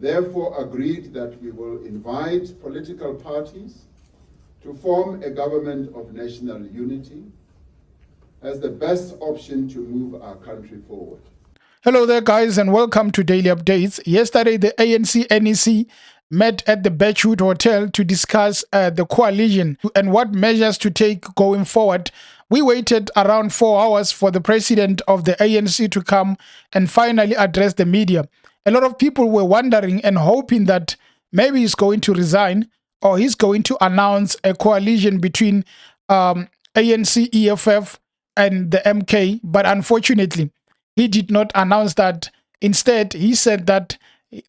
therefore agreed that we will invite political parties to form a government of national unity as the best option to move our country forward. Hello there, guys, and welcome to Daily Updates. Yesterday, the ANC-NEC met at the Beachwood Hotel to discuss the coalition and what measures to take going forward. We waited around 4 hours for the president of the ANC to come and finally address the media. A lot of people were wondering and hoping that maybe he's going to resign or he's going to announce a coalition between ANC, EFF, and the MK. But unfortunately, he did not announce that. Instead, he said that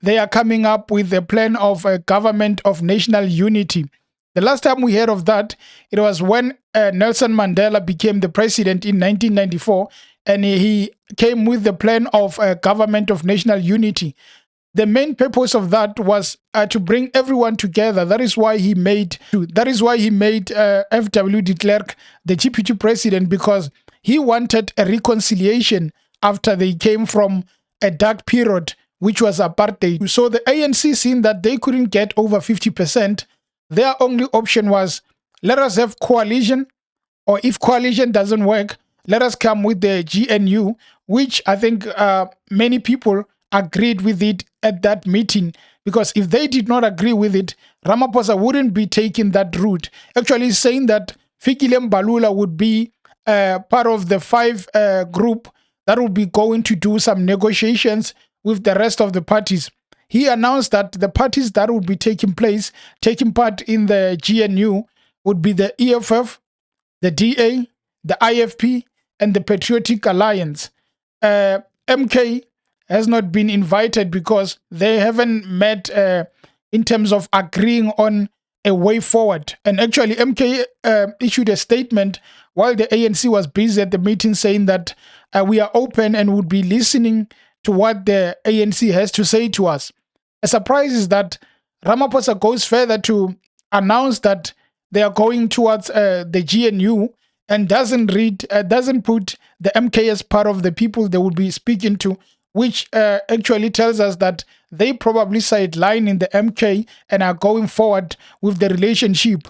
they are coming up with a plan of a government of national unity. The last time we heard of that, it was when Nelson Mandela became the president in 1994, and he came with the plan of a government of national unity. The main purpose of that was to bring everyone together. That is why he made F.W. de Klerk the deputy president, because he wanted a reconciliation after they came from a dark period, which was apartheid. So the ANC, seeing that they couldn't get over 50%, their only option was, let us have coalition, or if coalition doesn't work, let us come with the GNU, which I think many people agreed with it at that meeting, because if they did not agree with it, Ramaphosa wouldn't be taking that route. Actually saying that Fikile Mbalula would be part of the five group that would be going to do some negotiations with the rest of the parties. He announced that the parties that would be taking part in the GNU would be the EFF, the DA, the IFP, and the Patriotic Alliance. MK has not been invited because they haven't met in terms of agreeing on a way forward. And actually, MK issued a statement while the ANC was busy at the meeting, saying that we are open and would be listening to what the ANC has to say to us. A surprise is that Ramaphosa goes further to announce that they are going towards the GNU and doesn't put the MK as part of the people they would be speaking to, which actually tells us that they probably sideline in the MK and are going forward with the relationship,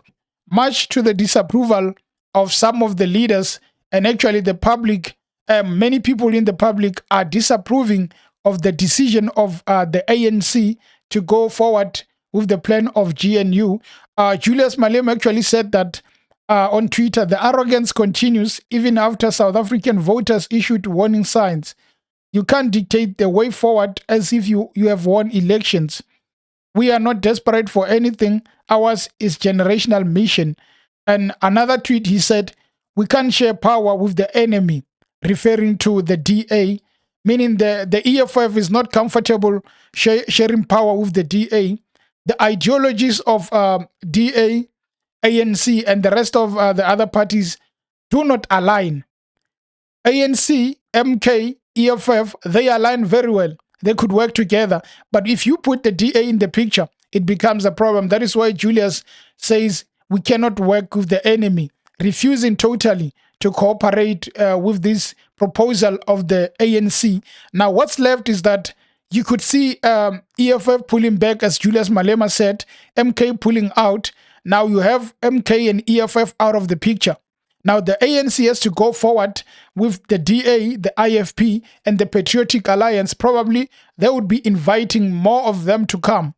much to the disapproval of some of the leaders. And actually the public, many people in the public are disapproving of the decision of the ANC to go forward with the plan of GNU. Julius Malema actually said that on Twitter, the arrogance continues even after South African voters issued warning signs. You can't dictate the way forward as if you have won elections. We are not desperate for anything. Ours is generational mission. And another tweet, he said, we can't share power with the enemy, referring to the DA, meaning the EFF is not comfortable sharing power with the DA. The ideologies of DA, ANC, and the rest of the other parties do not align. ANC, MK, EFF, they align very well. They could work together. But if you put the DA in the picture, it becomes a problem. That is why Julius says we cannot work with the enemy, refusing totally to cooperate with this proposal of the ANC. Now, what's left is that you could see EFF pulling back, as Julius Malema said, MK pulling out. Now you have MK and EFF out of the picture. Now the ANC has to go forward with the DA, the IFP, and the Patriotic Alliance. Probably they would be inviting more of them to come.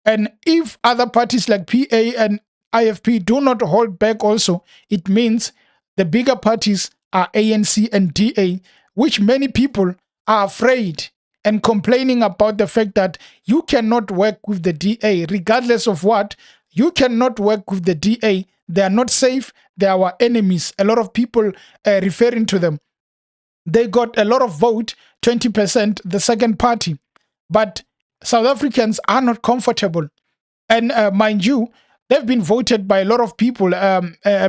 And if other parties like PA and IFP do not hold back also, it means the bigger parties are ANC and DA, which many people are afraid and complaining about the fact that you cannot work with the DA, regardless of what. You cannot work with the DA. They are not safe. They are our enemies. A lot of people referring to them. They got a lot of vote, 20%, the second party. But South Africans are not comfortable. And mind you, they've been voted by a lot of people.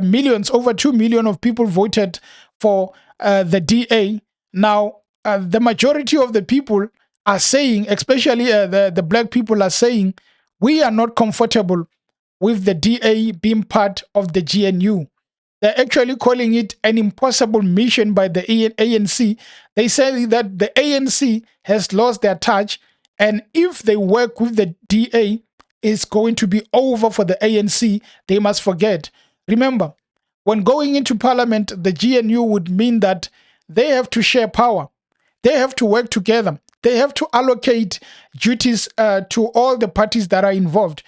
Millions, over 2 million of people voted for the DA. Now, the majority of the people are saying, especially the black people are saying, we are not comfortable with the DA being part of the GNU. They're actually calling it an impossible mission by the ANC. They say that the ANC has lost their touch And if they work with the DA, it's going to be over for the ANC. They must forget. Remember, when going into parliament, the GNU would mean that they have to share power. They have to work together. They have to allocate duties to all the parties that are involved.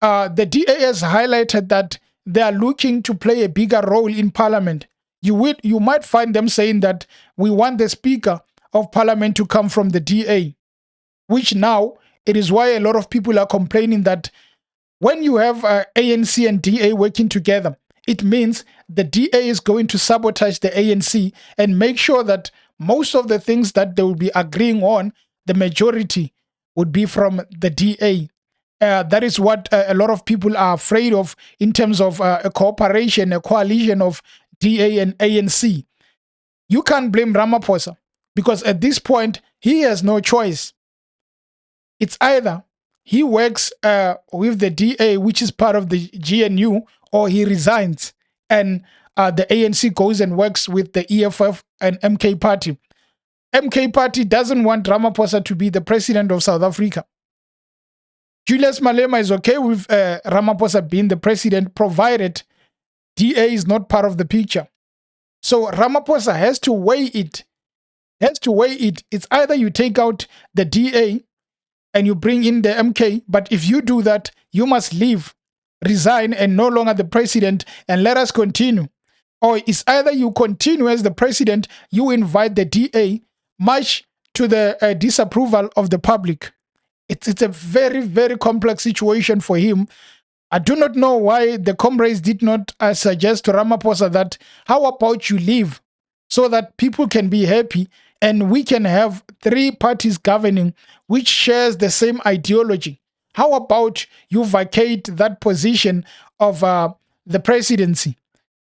The DA has highlighted that they are looking to play a bigger role in parliament. You might find them saying that we want the speaker of parliament to come from the DA, which now it is why a lot of people are complaining that when you have ANC and DA working together, it means the DA is going to sabotage the ANC and make sure that most of the things that they will be agreeing on, the majority would be from the DA. That is what a lot of people are afraid of in terms of a cooperation, a coalition of DA and ANC. You can't blame Ramaphosa because at this point, he has no choice. It's either he works with the DA, which is part of the GNU, or he resigns and the ANC goes and works with the EFF and MK Party. MK Party doesn't want Ramaphosa to be the president of South Africa. Julius Malema is okay with Ramaphosa being the president, provided DA is not part of the picture. So Ramaphosa has to weigh it. It's either you take out the DA and you bring in the MK, but if you do that, you must leave, resign, and no longer the president, and let us continue. Or it's either you continue as the president, you invite the DA, much to the disapproval of the public. It's a very, very complex situation for him. I do not know why the comrades did not suggest to Ramaphosa that, how about you leave so that people can be happy and we can have three parties governing which shares the same ideology. How about you vacate that position of the presidency?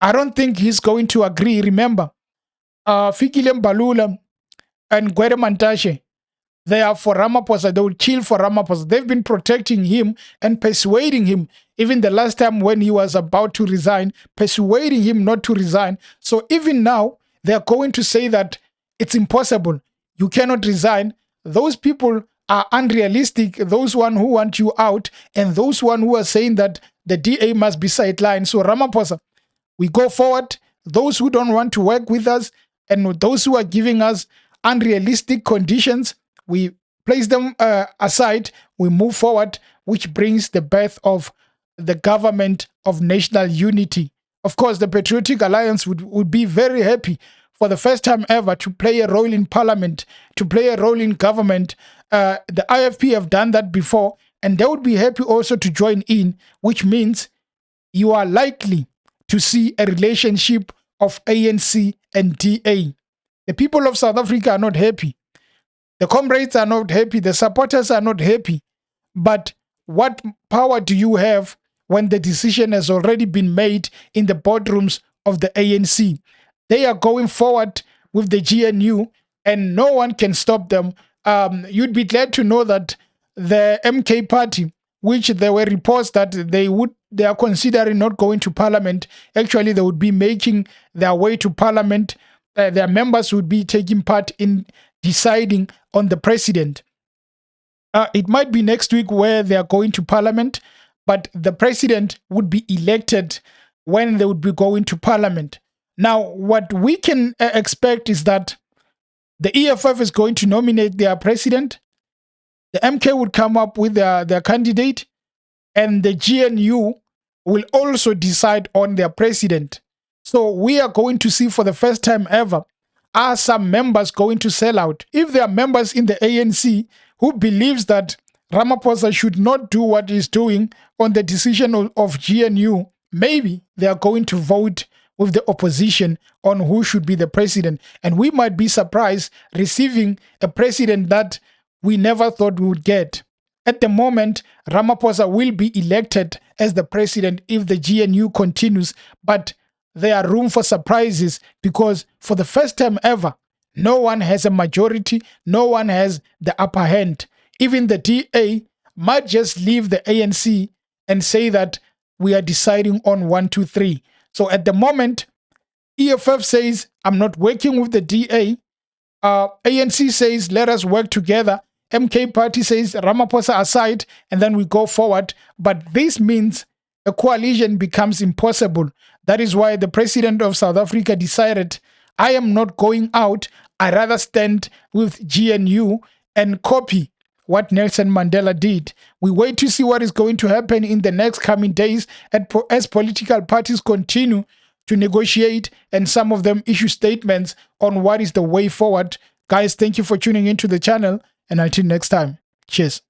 I don't think he's going to agree. Remember, Fikile Mbalula and Gwede Mantashe, they are for Ramaphosa. They will kill for Ramaphosa. They've been protecting him and persuading him, even the last time when he was about to resign, persuading him not to resign. So even now, they are going to say that it's impossible. You cannot resign. Those people are unrealistic. Those one who want you out and those one who are saying that the DA must be sidelined. So Ramaphosa, we go forward. Those who don't want to work with us and those who are giving us unrealistic conditions, we place them aside, we move forward, which brings the birth of the government of national unity. Of course, the Patriotic Alliance would be very happy for the first time ever to play a role in parliament, to play a role in government. The IFP have done that before, and they would be happy also to join in, which means you are likely to see a relationship of ANC and DA. The people of South Africa are not happy. The comrades are not happy. The supporters are not happy. But what power do you have when the decision has already been made in the boardrooms of the ANC? They are going forward with the GNU and no one can stop them. You'd be glad to know that the MK party, which there were reports that they are considering not going to parliament. Actually, they would be making their way to parliament. Their members would be taking part in deciding on the president. It might be next week where they are going to parliament, but the president would be elected when they would be going to parliament. Now, what we can expect is that the EFF is going to nominate their president, the MK would come up with their candidate, and the GNU will also decide on their president. So we are going to see for the first time ever, are some members going to sell out? If there are members in the ANC who believes that Ramaphosa should not do what he's doing on the decision of GNU, maybe they are going to vote with the opposition on who should be the president. And we might be surprised receiving a president that we never thought we would get. At the moment, Ramaphosa will be elected as the president if the GNU continues, but there are room for surprises because for the first time ever, no one has a majority, no one has the upper hand. Even the DA might just leave the ANC and say that we are deciding on 1, 2, 3. So at the moment, EFF says, I'm not working with the DA. ANC says, let us work together. MK party says Ramaphosa aside, and then we go forward. But this means a coalition becomes impossible. That is why the president of South Africa decided, I am not going out. I rather stand with GNU and copy what Nelson Mandela did. We wait to see what is going to happen in the next coming days as political parties continue to negotiate and some of them issue statements on what is the way forward. Guys, thank you for tuning into the channel, and until next time, cheers.